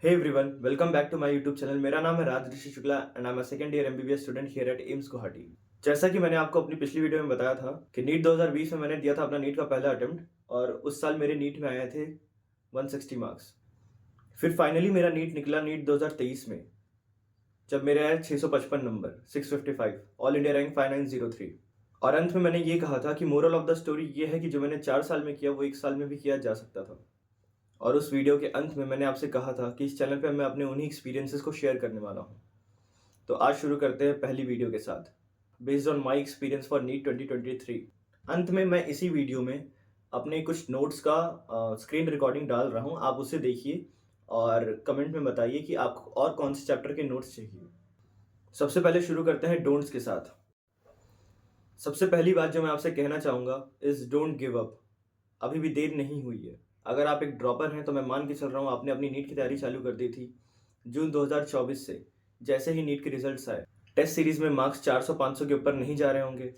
Hey everyone, welcome back to my YouTube channel. मेरा नाम है Raj Rishi Shukla and I am a second year MBBS student here at AIIMS Guwahati. जैसा कि मैंने आपको अपनी पिछली वीडियो में बताया था कि नीट 2020 में मैंने दिया था अपना नीट का पहला अटेम्प्ट और उस साल मेरे नीट में आए थे 160 मार्क्स। फिर फाइनली मेरा नीट निकला नीट 2023 में, जब मेरे आए 655 नंबर, 655, ऑल इंडिया रैंक 5903। और अंत में मैंने ये कहा था कि मोरल ऑफ द स्टोरी ये है कि जो मैंने 4 साल में किया वो 1 साल में भी किया जा सकता था। और उस वीडियो के अंत में मैंने आपसे कहा था कि इस चैनल पे मैं अपने उन्हीं एक्सपीरियंसेस को शेयर करने वाला हूँ। तो आज शुरू करते हैं पहली वीडियो के साथ, based on my experience for NEET 2023। अंत में मैं इसी वीडियो में अपने कुछ नोट्स का स्क्रीन रिकॉर्डिंग डाल रहा हूँ, आप उसे देखिए और कमेंट में बताइए कि आपको और कौन से चैप्टर के नोट्स चाहिए। सबसे पहले शुरू करते हैं डोंट्स के साथ। सबसे पहली बात जो मैं आपसे कहना चाहूँगा इज़ डोंट गिव अप। अभी भी देर नहीं हुई है। अगर आप एक ड्रॉपर हैं तो मैं मान के चल रहा हूँ आपने अपनी नीट की तैयारी चालू कर दी थी जून 2024 से। जैसे ही नीट के रिजल्ट्स आए, टेस्ट सीरीज में मार्क्स 400-500 के ऊपर नहीं जा रहे होंगे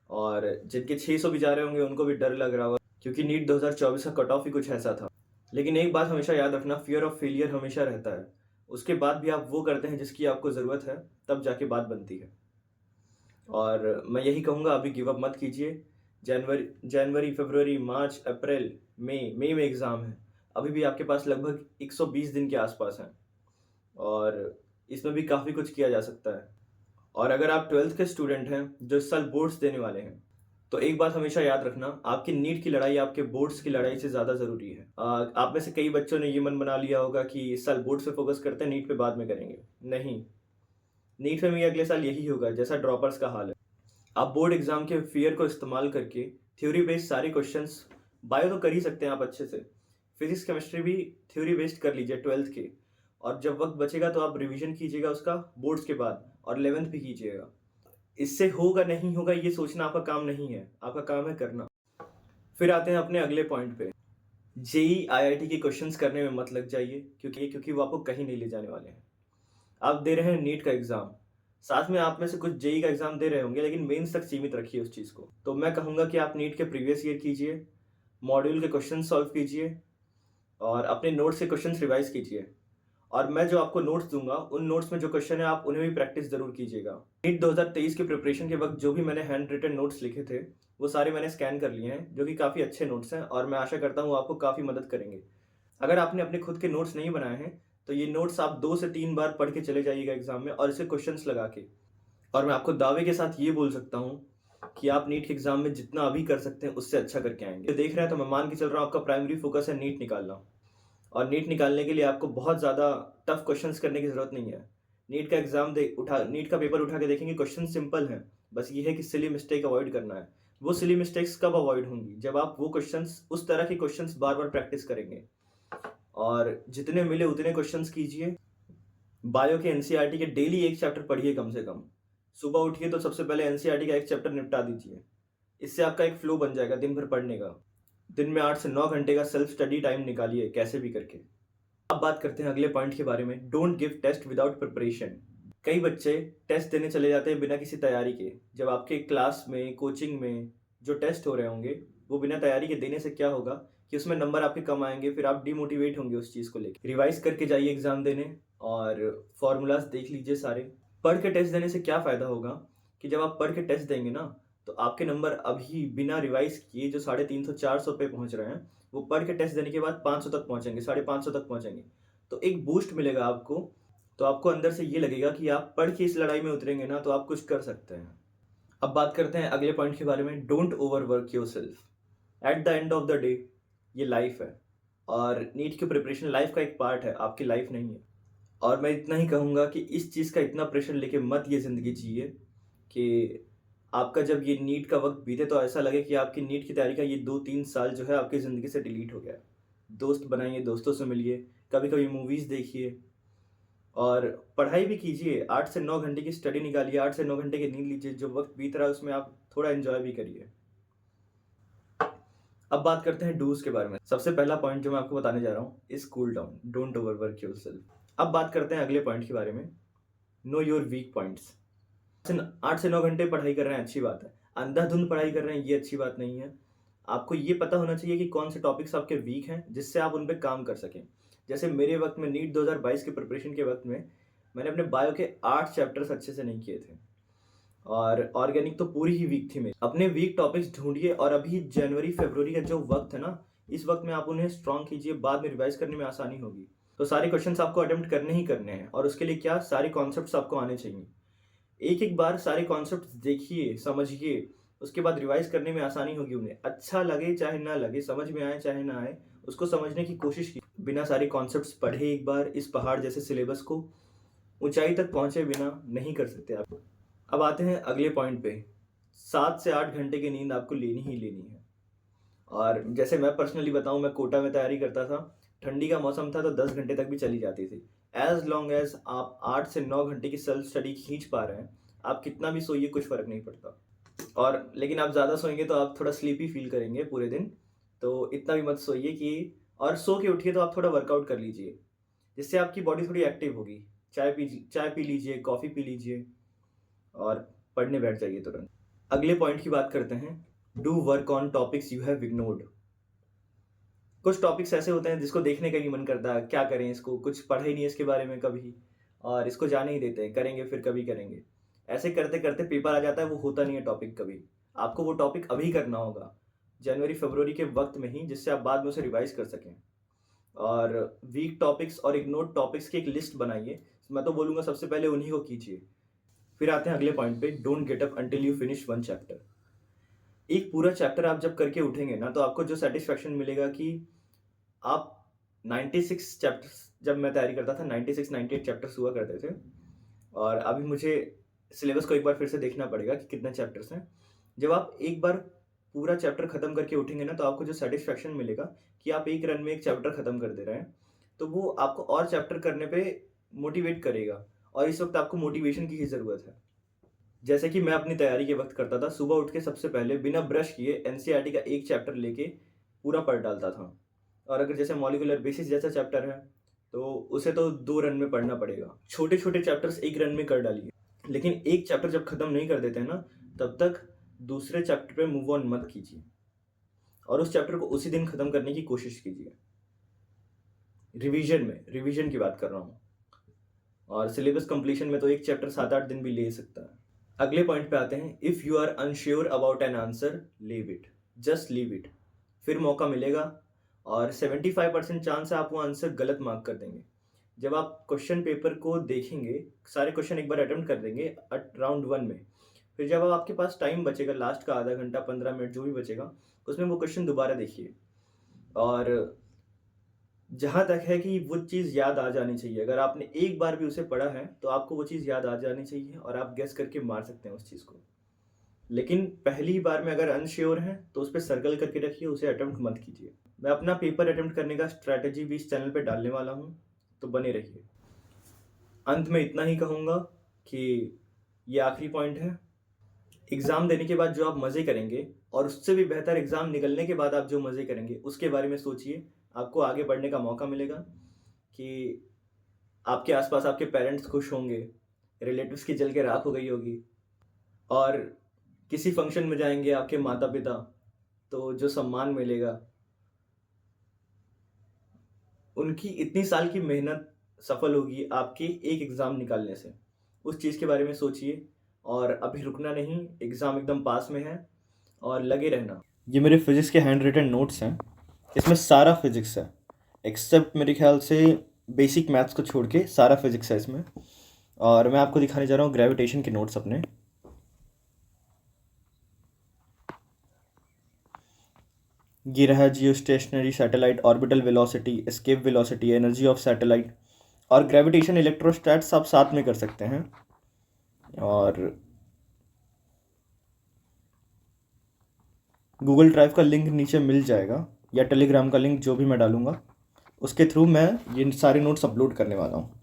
और जिनके 600 भी जा रहे होंगे उनको भी डर लग रहा होगा, क्योंकि नीट 2024 का कट ऑफ ही कुछ ऐसा था। लेकिन एक बात हमेशा याद रखना, फियर ऑफ फेलियर हमेशा रहता है। उसके बाद भी आप वो करते हैं जिसकी आपको ज़रूरत है, तब जाके बात बनती है। और मैं यही कहूँगा, अभी गिव अप मत कीजिए। जनवरी, फरवरी, मार्च, अप्रैल, मई में एग्ज़ाम है। अभी भी आपके पास लगभग 120 दिन के आसपास हैं और इसमें भी काफ़ी कुछ किया जा सकता है। और अगर आप 12th के स्टूडेंट हैं जो इस साल बोर्ड्स देने वाले हैं, तो एक बात हमेशा याद रखना, आपकी नीट की लड़ाई आपके बोर्ड्स की लड़ाई से ज़्यादा ज़रूरी है। आप में से कई बच्चों ने ये मन बना लिया होगा कि इस साल बोर्ड्स पे फोकस करते हैं, नीट पे बाद में करेंगे। नहीं, नीट में भी अगले साल यही होगा जैसा ड्रॉपर्स का हाल है। आप बोर्ड एग्जाम के फियर को इस्तेमाल करके थ्योरी बेस्ड सारे क्वेश्चंस, बायो तो कर ही सकते हैं आप अच्छे से, फिजिक्स केमिस्ट्री भी थ्योरी बेस्ड कर लीजिए 12th के। और जब वक्त बचेगा तो आप रिवीजन कीजिएगा उसका बोर्ड्स के बाद, और 11th भी कीजिएगा। इससे होगा नहीं होगा ये सोचना आपका काम नहीं है, आपका काम है करना। फिर आते हैं अपने अगले पॉइंट पे। जेई आईआईटी के क्वेश्चंस करने में मत लग जाइए, क्योंकि वो आपको कहीं नहीं ले जाने वाले हैं। आप दे रहे हैं नीट का एग्जाम, साथ में आप में से कुछ जेई का एग्जाम दे रहे होंगे, लेकिन मेंस तक सीमित रखिए उस चीज़ को। तो मैं कहूँगा कि आप नीट के प्रीवियस ईयर कीजिए, मॉड्यूल के क्वेश्चन सॉल्व कीजिए और अपने नोट्स के क्वेश्चन रिवाइज कीजिए। और मैं जो आपको नोट्स दूंगा, उन नोट्स में जो क्वेश्चन है आप उन्हें भी प्रैक्टिस जरूर कीजिएगा। नीट 2023 के प्रिपरेशन के वक्त जो भी मैंने हैंड रिटन नोट्स लिखे थे वो सारे मैंने स्कैन कर लिए हैं, जो कि काफ़ी अच्छे नोट्स हैं और मैं आशा करता हूँ आपको काफ़ी मदद करेंगे। अगर आपने अपने खुद के नोट्स नहीं बनाए हैं तो ये नोट्स आप 2 से 3 बार पढ़ के चले जाइएगा एग्जाम में, और इसके क्वेश्चंस लगा के। और मैं आपको दावे के साथ ये बोल सकता हूँ कि आप नीट के एग्जाम में जितना अभी कर सकते हैं उससे अच्छा करके आएंगे। तो देख रहे हैं तो मैं मान के चल रहा हूँ आपका प्राइमरी फोकस है नीट निकालना। और नीट निकालने के लिए आपको बहुत ज़्यादा टफ क्वेश्चंस करने की ज़रूरत नहीं है। नीट का पेपर उठा के देखेंगे, क्वेश्चन सिंपल हैं। बस ये है कि सिली मिस्टेक अवॉइड करना है। वो सिली मिस्टेक्स कब अवॉइड होंगी? जब आप वो क्वेश्चंस, उस तरह के क्वेश्चंस बार बार प्रैक्टिस करेंगे। और जितने मिले उतने क्वेश्चंस कीजिए। बायो के एनसीईआरटी के डेली एक चैप्टर पढ़िए कम से कम। सुबह उठिए तो सबसे पहले एनसीईआरटी का एक चैप्टर निपटा दीजिए। इससे आपका एक फ्लो बन जाएगा दिन भर पढ़ने का। दिन में 8 से 9 घंटे का सेल्फ स्टडी टाइम निकालिए कैसे भी करके। अब बात करते हैं अगले पॉइंट के बारे में, don't give test without preparation. कई बच्चे टेस्ट देने चले जाते हैं बिना किसी तैयारी के। जब आपके क्लास में, कोचिंग में जो टेस्ट हो रहे होंगे वो बिना तैयारी के देने से क्या होगा कि उसमें नंबर आपके कम आएंगे, फिर आप डिमोटिवेट होंगे उस चीज़ को लेकर। रिवाइज करके जाइए एग्जाम देने और फॉर्मूलाज देख लीजिए सारे। पढ़ के टेस्ट देने से क्या फ़ायदा होगा कि जब आप पढ़ के टेस्ट देंगे ना, तो आपके नंबर अभी बिना रिवाइज किए जो 350-400 पे पहुंच रहे हैं, वो पढ़ के टेस्ट देने के बाद 500 तक पहुंचेंगे, 550 तक पहुंचेंगे। तो एक बूस्ट मिलेगा आपको। तो आपको अंदर से ये लगेगा कि आप पढ़ के इस लड़ाई में उतरेंगे ना तो आप कुछ कर सकते हैं। अब बात करते हैं अगले पॉइंट के बारे में, don't overwork yourself. At the end of the day ये लाइफ है और नीट की प्रिपरेशन लाइफ का एक पार्ट है, आपकी लाइफ नहीं है। और मैं इतना ही कहूँगा कि इस चीज़ का इतना प्रेशर लेके मत ये ज़िंदगी जिए कि आपका जब ये नीट का वक्त बीते तो ऐसा लगे कि आपकी नीट की तैयारी का ये 2-3 साल जो है आपकी ज़िंदगी से डिलीट हो गया है। दोस्त बनाइए, दोस्तों से मिलिए, कभी कभी मूवीज़ देखिए और पढ़ाई भी कीजिए। 8 से 9 घंटे की स्टडी निकालिए, 8 से 9 घंटे की नींद लीजिए। जो वक्त बीत रहा है उसमें आप थोड़ा एंजॉय भी करिए। अब बात करते हैं डूज के बारे में। सबसे पहला पॉइंट जो मैं आपको बताने जा रहा हूँ is cool down, don't overwork yourself. अब बात करते हैं अगले पॉइंट के बारे में, नो योर वीक पॉइंट्स। 8 से 9 घंटे पढ़ाई कर रहे हैं, अच्छी बात है। अंधाधुंध पढ़ाई कर रहे हैं, ये अच्छी बात नहीं है। आपको ये पता होना चाहिए कि कौन से टॉपिक्स आपके वीक हैं जिससे आप उन पर काम कर सकें। जैसे मेरे वक्त में नीट 2022 के प्रिपरेशन के वक्त में मैंने अपने बायो के 8 चैप्टर्स अच्छे से नहीं किए थे, और ऑर्गेनिक तो पूरी ही वीक थी मेरी। अपने वीक टॉपिक्स ढूंढिए और अभी जनवरी फरवरी का जो वक्त है ना, इस वक्त में आप उन्हें स्ट्रॉन्ग कीजिए, बाद में रिवाइज करने में आसानी होगी। तो सारे क्वेश्चंस आपको अटेम्प्ट करने ही करने हैं, और उसके लिए क्या, सारे कॉन्सेप्ट्स आपको आने चाहिए। एक एक बार सारे कॉन्सेप्ट्स देखिए, समझिए, उसके बाद रिवाइज करने में आसानी होगी। उन्हें अच्छा लगे चाहे ना लगे, समझ में आए चाहे ना आए, उसको समझने की कोशिश की। बिना सारे कॉन्सेप्ट्स पढ़े एक बार इस पहाड़ जैसे सिलेबस को ऊंचाई तक पहुंचे बिना नहीं कर सकते आप। अब आते हैं अगले पॉइंट पे। 7 से 8 घंटे की नींद आपको लेनी ही लेनी है। और जैसे मैं पर्सनली बताऊं, मैं कोटा में तैयारी करता था, ठंडी का मौसम था तो 10 घंटे तक भी चली जाती थी। एज लॉन्ग एज आप 8 से 9 घंटे की सेल्फ स्टडी खींच पा रहे हैं, आप कितना भी सोइए कुछ फर्क नहीं पड़ता। और लेकिन आप ज़्यादा सोएंगे तो आप थोड़ा स्लीपी फील करेंगे पूरे दिन, तो इतना भी मत सोइए कि, और सो के उठिए तो आप थोड़ा वर्कआउट कर लीजिए, जिससे आपकी बॉडी थोड़ी एक्टिव होगी। चाय पी लीजिए, कॉफ़ी पी लीजिए, और पढ़ने बैठ जाइए तुरंत। अगले पॉइंट की बात करते हैं, do work on topics you have ignored. कुछ टॉपिक्स ऐसे होते हैं जिसको देखने का ही मन करता है, क्या करें इसको, कुछ पढ़ा ही नहीं इसके बारे में कभी, और इसको जाने ही देते हैं, करेंगे फिर कभी करेंगे। ऐसे करते करते पेपर आ जाता है, वो होता नहीं है टॉपिक कभी। आपको वो टॉपिक अभी करना होगा, जनवरी फरवरी के वक्त में ही, जिससे आप बाद में उसे रिवाइज कर सकें। और वीक टॉपिक्स और इग्नोर्ड टॉपिक्स की एक लिस्ट बनाइए। मैं तो बोलूँगा सबसे पहले उन्हीं को कीजिए। फिर आते हैं अगले पॉइंट पे, don't get up until you finish one chapter. एक पूरा चैप्टर आप जब करके उठेंगे ना, तो आपको जो सेटिस्फैक्शन मिलेगा कि आप 96 चैप्टर्स, जब मैं तैयारी करता था 96 98 चैप्टर्स हुआ करते थे, और अभी मुझे सिलेबस को एक बार फिर से देखना पड़ेगा कि कितने चैप्टर्स हैं। जब आप एक बार पूरा चैप्टर खत्म करके उठेंगे ना, तो आपको जो सेटिस्फैक्शन मिलेगा कि आप एक रन में एक चैप्टर खत्म कर दे रहे हैं, तो वो आपको और चैप्टर करने पे मोटिवेट करेगा, और इस वक्त आपको मोटिवेशन की ही ज़रूरत है। जैसे कि मैं अपनी तैयारी के वक्त करता था, सुबह उठ के सबसे पहले बिना ब्रश किए एनसीईआरटी का एक चैप्टर लेके पूरा पढ़ डालता था। और अगर जैसे मॉलिक्यूलर बेसिस जैसा चैप्टर है, तो उसे तो 2 रन में पढ़ना पड़ेगा। छोटे छोटे चैप्टर्स एक रन में कर डालिए, लेकिन एक चैप्टर जब खत्म नहीं कर देते हैं ना, तब तक दूसरे चैप्टर पे मूव ऑन मत कीजिए, और उस चैप्टर को उसी दिन खत्म करने की कोशिश कीजिए। रिवीजन की बात कर रहा हूँ, और सिलेबस कंप्लीशन में तो एक चैप्टर 7-8 दिन भी ले सकता है। अगले पॉइंट पे आते हैं, if you are unsure about an answer, leave it, just leave it. फिर मौका मिलेगा, और 75% चांस है आप वो आंसर गलत मार्क कर देंगे। जब आप क्वेश्चन पेपर को देखेंगे, सारे क्वेश्चन एक बार अटेम्प्ट कर देंगे राउंड 1 में, फिर जब अब आपके पास टाइम बचेगा, लास्ट का आधा घंटा 15 मिनट जो भी बचेगा, उसमें वो क्वेश्चन दोबारा देखिए। और जहाँ तक है कि वो चीज़ याद आ जानी चाहिए, अगर आपने एक बार भी उसे पढ़ा है तो आपको वो चीज़ याद आ जानी चाहिए, और आप गेस करके मार सकते हैं उस चीज़ को। लेकिन पहली बार में अगर अनश्योर हैं तो उस पर सर्कल करके रखिए, उसे अटेम्प्ट मत कीजिए। मैं अपना पेपर अटेम्प्ट करने का स्ट्रैटेजी भी इस चैनल पे डालने वाला हूँ, तो बने रहिए। अंत में इतना ही कहूँगा कि ये आखिरी पॉइंट है, एग्ज़ाम देने के बाद जो आप मज़े करेंगे, और उससे भी बेहतर एग्ज़ाम निकलने के बाद आप जो मज़े करेंगे, उसके बारे में सोचिए। आपको आगे बढ़ने का मौका मिलेगा कि आपके आसपास आपके पेरेंट्स खुश होंगे, रिलेटिव्स की जल के राख हो गई होगी, और किसी फंक्शन में जाएंगे आपके माता पिता, तो जो सम्मान मिलेगा, उनकी इतनी साल की मेहनत सफल होगी आपके एक एग्ज़ाम निकालने से। उस चीज़ के बारे में सोचिए, और अभी रुकना नहीं, एग्ज़ाम एकदम पास में है, और लगे रहना। ये मेरे फिजिक्स के हैंड रिटन नोट्स हैं, इसमें सारा फिजिक्स है, एक्सेप्ट मेरे ख्याल से बेसिक मैथ्स को छोड़ के सारा फिजिक्स है इसमें। और मैं आपको दिखाने जा रहा हूँ ग्रेविटेशन के नोट्स अपने। ये रहा जियो stationery satellite, orbital velocity, escape velocity, energy of satellite, और ग्रेविटेशन इलेक्ट्रोस्टैट्स आप साथ में कर सकते हैं। और गूगल ड्राइव का लिंक नीचे मिल जाएगा, या टेलीग्राम का लिंक, जो भी मैं डालूँगा उसके थ्रू मैं ये सारे नोट्स अपलोड करने वाला हूँ।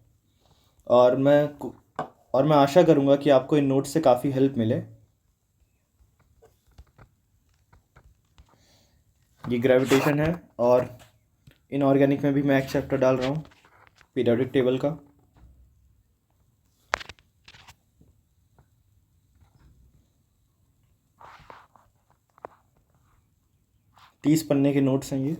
और मैं आशा करूँगा कि आपको इन नोट्स से काफ़ी हेल्प मिले। ये ग्रेविटेशन है, और इनऑर्गेनिक में भी मैं एक चैप्टर डाल रहा हूँ पीरियोडिक टेबल का। तीस पन्ने के नोट्स हैं ये।